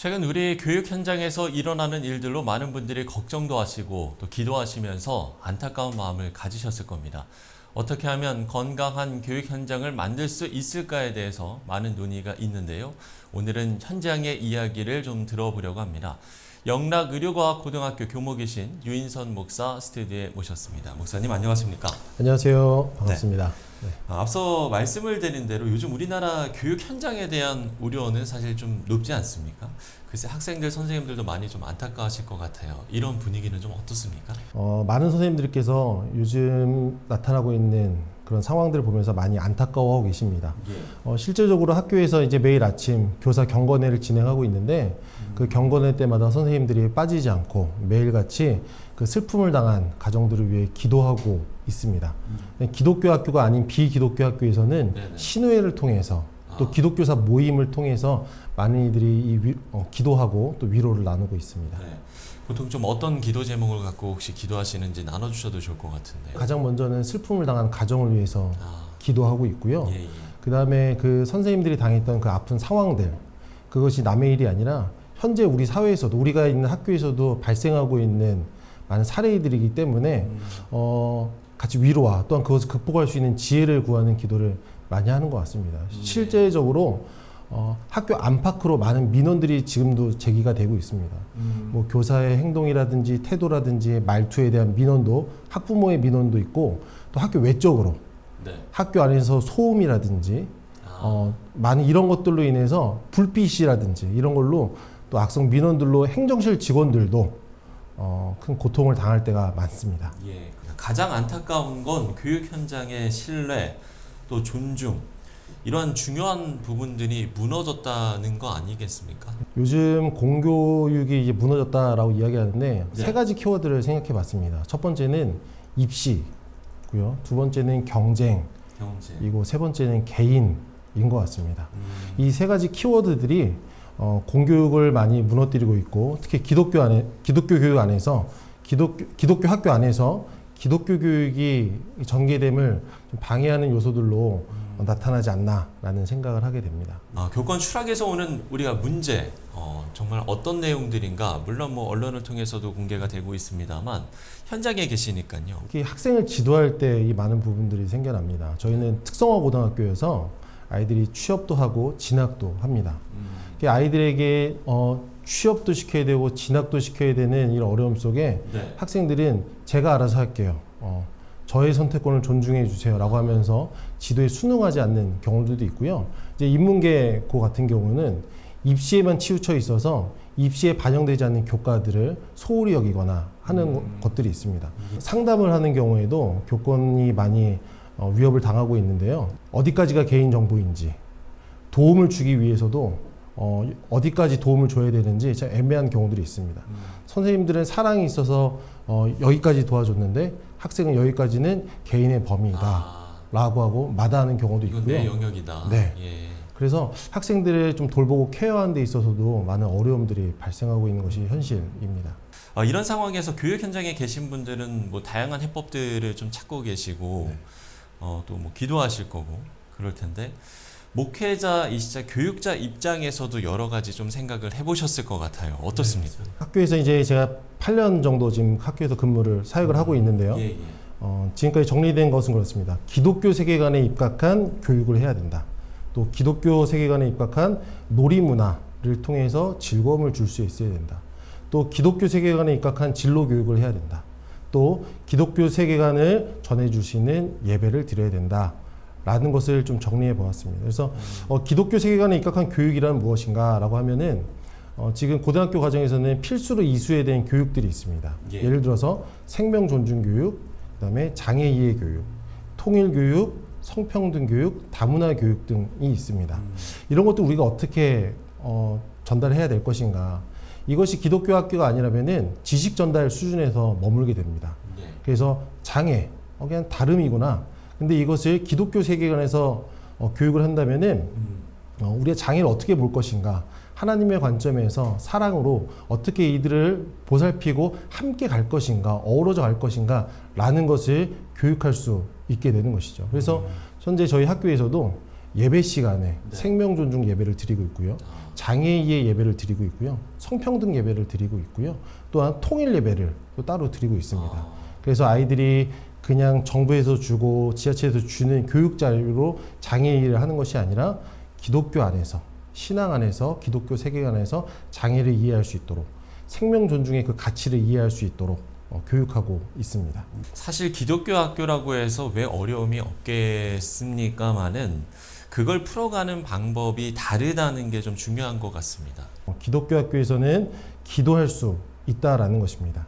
최근 우리 교육 현장에서 일어나는 일들로 많은 분들이 걱정도 하시고 또 기도하시면서 안타까운 마음을 가지셨을 겁니다. 어떻게 하면 건강한 교육 현장을 만들 수 있을까에 대해서 많은 논의가 있는데요. 오늘은 현장의 이야기를 좀 들어보려고 합니다. 영락의료과학고등학교 교목이신 유인선 목사 스튜디오에 모셨습니다. 목사님 안녕하십니까? 안녕하세요. 반갑습니다. 네. 앞서 말씀을 드린 대로 요즘 우리나라 교육 현장에 대한 우려는 사실 좀 높지 않습니까? 글쎄 학생들, 선생님들도 많이 좀 안타까워하실 것 같아요. 이런 분위기는 좀 어떻습니까? 많은 선생님들께서 요즘 나타나고 있는 그런 상황들을 보면서 많이 안타까워하고 계십니다. 실제적으로 학교에서 이제 매일 아침 교사 경건회를 진행하고 있는데 그 경건회 때마다 선생님들이 빠지지 않고 매일같이 그 슬픔을 당한 가정들을 위해 기도하고 있습니다. 기독교 학교가 아닌 비기독교 학교에서는 신우회를 통해서 또 기독교사 모임을 통해서 많은 이들이 기도하고 또 위로를 나누고 있습니다. 네. 보통 좀 어떤 기도 제목을 갖고 혹시 기도하시는지 나눠주셔도 좋을 것 같은데요. 가장 먼저는 슬픔을 당한 가정을 위해서 기도하고 있고요. 그 다음에 그 선생님들이 당했던 그 아픈 상황들, 그것이 남의 일이 아니라 현재 우리 사회에서도, 우리가 있는 학교에서도 발생하고 있는 많은 사례들이기 때문에 같이 위로와 또한 그것을 극복할 수 있는 지혜를 구하는 기도를 많이 하는 것 같습니다. 실제적으로 학교 안팎으로 많은 민원들이 지금도 제기가 되고 있습니다. 뭐 교사의 행동이라든지 태도라든지 말투에 대한 민원도, 학부모의 민원도 있고, 또 학교 외적으로 학교 안에서 소음이라든지 많은 이런 것들로 인해서 불빛이라든지 이런 걸로 또 악성 민원들로 행정실 직원들도 큰 고통을 당할 때가 많습니다. 가장 안타까운 건 교육 현장의 신뢰, 또 존중, 이러한 중요한 부분들이 무너졌다는 거 아니겠습니까? 요즘 공교육이 이제 무너졌다라고 이야기하는데 세 가지 키워드를 생각해 봤습니다. 첫 번째는 입시고요. 두 번째는 경쟁이고 세 번째는 개인인 것 같습니다. 이 세 가지 키워드들이 공교육을 많이 무너뜨리고 있고, 특히 기독교 교육 안에서 기독교 학교 안에서 기독교 교육이 전개됨을 좀 방해하는 요소들로 나타나지 않나라는 생각을 하게 됩니다. 교권 추락에서 오는 우리가 문제, 정말 어떤 내용들인가, 물론 뭐 언론을 통해서도 공개가 되고 있습니다만 현장에 계시니까요. 특히 학생을 지도할 때 이 많은 부분들이 생겨납니다. 저희는 특성화 고등학교여서 아이들이 취업도 하고 진학도 합니다. 아이들에게 취업도 시켜야 되고 진학도 시켜야 되는 이런 어려움 속에 학생들은 제가 알아서 할게요. 저의 선택권을 존중해 주세요 라고 하면서 지도에 순응하지 않는 경우들도 있고요. 이제 인문계고 같은 경우는 입시에만 치우쳐 있어서 입시에 반영되지 않는 교과들을 소홀히 여기거나 하는 것들이 있습니다. 상담을 하는 경우에도 교권이 많이 위협을 당하고 있는데요. 어디까지가 개인정보인지, 도움을 주기 위해서도 어디까지 도움을 줘야 되는지 참 애매한 경우들이 있습니다. 선생님들은 사랑이 있어서 여기까지 도와줬는데 학생은 여기까지는 개인의 범위다 라고 하고 마다하는 경우도 있고요. 이건 내 영역이다. 그래서 학생들을 좀 돌보고 케어하는 데 있어서도 많은 어려움들이 발생하고 있는 것이 현실입니다. 이런 상황에서 교육 현장에 계신 분들은 뭐 다양한 해법들을 좀 찾고 계시고 또 뭐 기도하실 거고 그럴 텐데, 목회자이시자 교육자 입장에서도 여러 가지 좀 생각을 해보셨을 것 같아요. 어떻습니까? 학교에서 이제 제가 8년 정도 지금 학교에서 사역을 하고 있는데요. 지금까지 정리된 것은 그렇습니다. 기독교 세계관에 입각한 교육을 해야 된다. 또 기독교 세계관에 입각한 놀이문화를 통해서 즐거움을 줄 수 있어야 된다. 또 기독교 세계관에 입각한 진로 교육을 해야 된다. 또 기독교 세계관을 전해줄 수 있는 예배를 드려야 된다. 라는 것을 좀 정리해 보았습니다. 그래서 기독교 세계관에 입각한 교육이란 무엇인가 라고 하면은 지금 고등학교 과정에서는 필수로 이수해야 되는 교육들이 있습니다. 예를 들어서 생명 존중 교육, 그다음에 장애 이해 교육, 통일 교육, 성평등 교육, 다문화 교육 등이 있습니다. 이런 것도 우리가 어떻게 전달해야 될 것인가. 이것이 기독교 학교가 아니라면은 지식 전달 수준에서 머물게 됩니다. 그래서 장애, 그냥 다름이구나. 근데 이것을 기독교 세계관에서 교육을 한다면은 우리가 장애를 어떻게 볼 것인가, 하나님의 관점에서 사랑으로 어떻게 이들을 보살피고 함께 갈 것인가, 어우러져 갈 것인가 라는 것을 교육할 수 있게 되는 것이죠. 그래서 현재 저희 학교에서도 예배 시간에 생명 존중 예배를 드리고 있고요. 장애인의 예배를 드리고 있고요. 성평등 예배를 드리고 있고요. 또한 통일 예배를 또 따로 드리고 있습니다. 그래서 아이들이 그냥 정부에서 주고 지자체에서 주는 교육 자료로 장애인을 하는 것이 아니라 기독교 안에서, 신앙 안에서, 기독교 세계관 안에서 장애를 이해할 수 있도록, 생명 존중의 그 가치를 이해할 수 있도록 교육하고 있습니다. 사실 기독교 학교라고 해서 왜 어려움이 없겠습니까마는 그걸 풀어가는 방법이 다르다는 게 좀 중요한 것 같습니다. 기독교 학교에서는 기도할 수 있다라는 것입니다.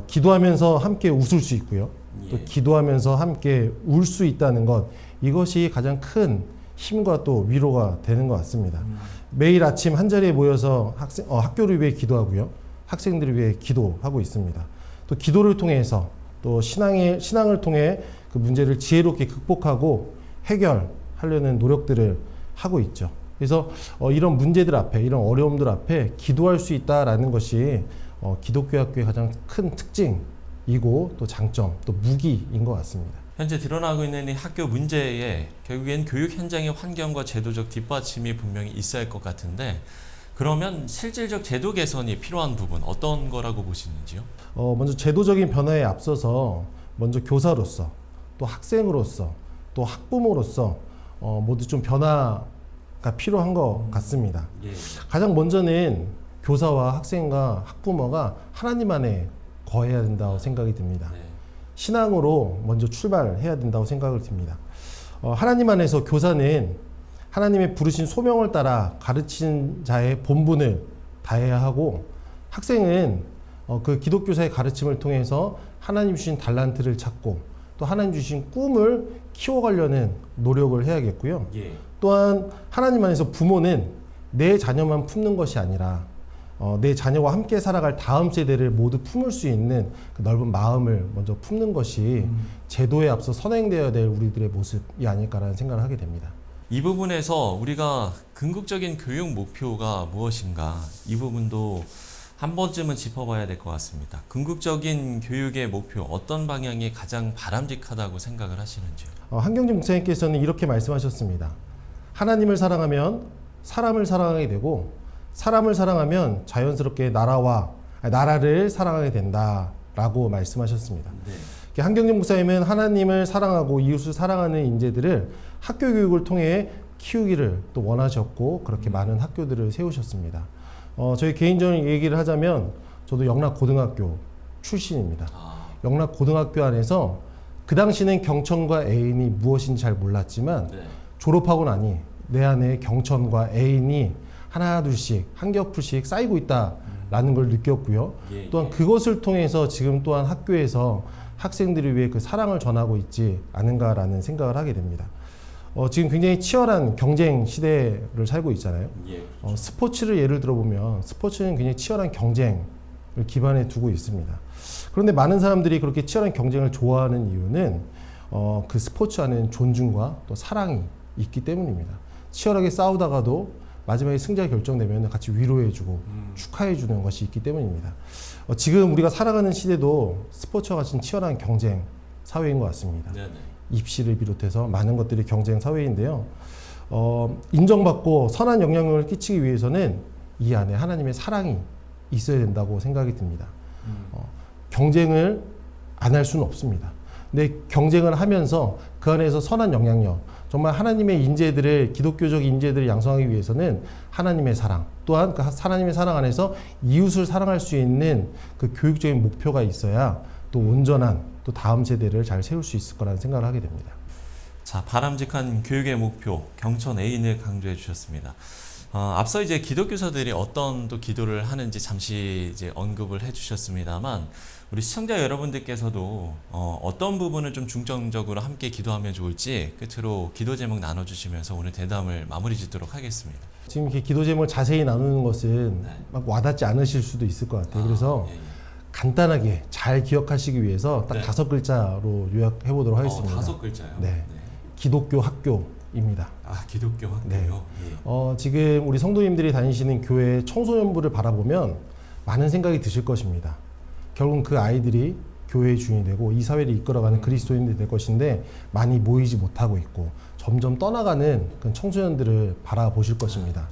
기도하면서 함께 웃을 수 있고요. 또 기도하면서 함께 울 수 있다는 것, 이것이 가장 큰 힘과 또 위로가 되는 것 같습니다. 매일 아침 한 자리에 모여서 학교를 위해 기도하고요. 학생들을 위해 기도하고 있습니다. 또 기도를 통해서 또 신앙을 통해 그 문제를 지혜롭게 극복하고 해결하려는 노력들을 하고 있죠. 그래서 이런 문제들 앞에, 이런 어려움들 앞에 기도할 수 있다라는 것이 기독교 학교의 가장 큰 특징이고 또 장점, 또 무기인 것 같습니다. 현재 드러나고 있는 이 학교 문제에 결국엔 교육 현장의 환경과 제도적 뒷받침이 분명히 있어야 할 것 같은데, 그러면 실질적 제도 개선이 필요한 부분 어떤 거라고 보시는지요? 먼저 제도적인 변화에 앞서서 먼저 교사로서, 또 학생으로서, 또 학부모로서 모두 좀 변화가 필요한 것 같습니다. 가장 먼저는 교사와 학생과 학부모가 하나님 안에 거해야 된다고 생각이 듭니다. 신앙으로 먼저 출발해야 된다고 생각을 듭니다. 하나님 안에서 교사는 하나님의 부르신 소명을 따라 가르친 자의 본분을 다해야 하고, 학생은 그 기독교사의 가르침을 통해서 하나님 주신 달란트를 찾고 또 하나님 주신 꿈을 키워가려는 노력을 해야겠고요. 또한 하나님 안에서 부모는 내 자녀만 품는 것이 아니라 내 자녀와 함께 살아갈 다음 세대를 모두 품을 수 있는 그 넓은 마음을 먼저 품는 것이 제도에 앞서 선행되어야 될 우리들의 모습이 아닐까라는 생각을 하게 됩니다. 이 부분에서 우리가 궁극적인 교육 목표가 무엇인가, 이 부분도 한 번쯤은 짚어봐야 될 것 같습니다. 궁극적인 교육의 목표, 어떤 방향이 가장 바람직하다고 생각을 하시는지요? 한경진 목사님께서는 이렇게 말씀하셨습니다. 하나님을 사랑하면 사람을 사랑하게 되고, 사람을 사랑하면 자연스럽게 나라를 사랑하게 된다라고 말씀하셨습니다. 한경진 목사님은 하나님을 사랑하고 이웃을 사랑하는 인재들을 학교 교육을 통해 키우기를 또 원하셨고, 그렇게 많은 학교들을 세우셨습니다. 저희 개인적인 얘기를 하자면 저도 영락고등학교 출신입니다. 영락고등학교 안에서 그 당시는 경천과 애인이 무엇인지 잘 몰랐지만 졸업하고 나니 내 안에 경천과 애인이 하나 둘씩 한 겹풀씩 쌓이고 있다라는 걸 느꼈고요. 또한 그것을 통해서 지금 또한 학교에서 학생들을 위해 그 사랑을 전하고 있지 않은가라는 생각을 하게 됩니다. 지금 굉장히 치열한 경쟁 시대를 살고 있잖아요. 스포츠를 예를 들어보면 스포츠는 굉장히 치열한 경쟁을 기반에 두고 있습니다. 그런데 많은 사람들이 그렇게 치열한 경쟁을 좋아하는 이유는 그 스포츠 안에는 존중과 또 사랑이 있기 때문입니다. 치열하게 싸우다가도 마지막에 승자가 결정되면 같이 위로해주고 축하해주는 것이 있기 때문입니다. 지금 우리가 살아가는 시대도 스포츠와 같은 치열한 경쟁 사회인 것 같습니다. 입시를 비롯해서 많은 것들이 경쟁 사회인데요. 인정받고 선한 영향력을 끼치기 위해서는 이 안에 하나님의 사랑이 있어야 된다고 생각이 듭니다. 경쟁을 안 할 수는 없습니다. 근데 경쟁을 하면서 그 안에서 선한 영향력, 정말 하나님의 인재들을, 기독교적 인재들을 양성하기 위해서는 하나님의 사랑, 또한 그 하나님의 사랑 안에서 이웃을 사랑할 수 있는 그 교육적인 목표가 있어야 또 온전한 또 다음 세대를 잘 세울 수 있을 거라는 생각을 하게 됩니다. 자, 바람직한 교육의 목표, 경천 애인을 강조해 주셨습니다. 앞서 이제 기독교사들이 어떤 또 기도를 하는지 잠시 이제 언급을 해주셨습니다만, 우리 시청자 여러분들께서도 어떤 부분을 좀 중점적으로 함께 기도하면 좋을지 끝으로 기도 제목 나눠주시면서 오늘 대담을 마무리 짓도록 하겠습니다. 지금 이렇게 기도 제목을 자세히 나누는 것은 막 와닿지 않으실 수도 있을 것 같아요. 그래서 간단하게 잘 기억하시기 위해서 딱 5글자로 요약해 보도록 하겠습니다. 5글자요? 네. 기독교 학교입니다. 기독교 학교요? 네. 지금 우리 성도님들이 다니시는 교회 청소년부를 바라보면 많은 생각이 드실 것입니다. 결국은 그 아이들이 교회의 주인이 되고 이 사회를 이끌어가는 그리스도인들이 될 것인데, 많이 모이지 못하고 있고 점점 떠나가는 그 청소년들을 바라보실 것입니다.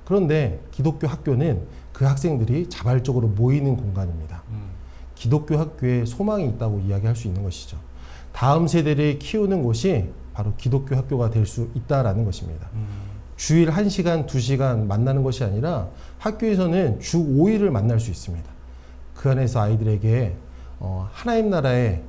그런데 기독교 학교는 그 학생들이 자발적으로 모이는 공간입니다. 기독교 학교에 소망이 있다고 이야기할 수 있는 것이죠. 다음 세대를 키우는 곳이 바로 기독교 학교가 될 수 있다라는 것입니다. 주일 1시간, 2시간 만나는 것이 아니라 학교에서는 주 5일을 만날 수 있습니다. 그 안에서 아이들에게 하나님 나라의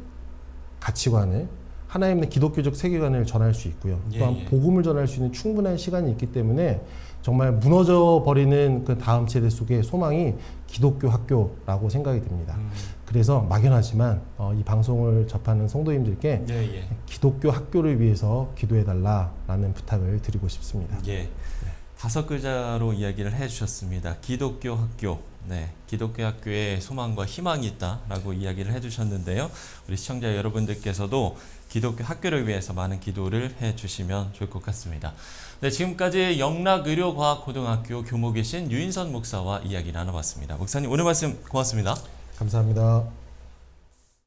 가치관을, 하나님의 기독교적 세계관을 전할 수 있고요. 또한 복음을 전할 수 있는 충분한 시간이 있기 때문에 정말 무너져 버리는 그 다음 세대 속에 소망이 기독교 학교라고 생각이 듭니다. 그래서 막연하지만 이 방송을 접하는 성도님들께 기독교 학교를 위해서 기도해달라라는 부탁을 드리고 싶습니다. 예. 5글자로 이야기를 해주셨습니다. 기독교 학교. 네, 기독교 학교에 소망과 희망이 있다라고 이야기를 해주셨는데요. 우리 시청자 여러분들께서도 기독교 학교를 위해서 많은 기도를 해주시면 좋을 것 같습니다. 네, 지금까지 영락의료과학고등학교 교목이신 유인선 목사와 이야기 나눠봤습니다. 목사님 오늘 말씀 고맙습니다. 감사합니다.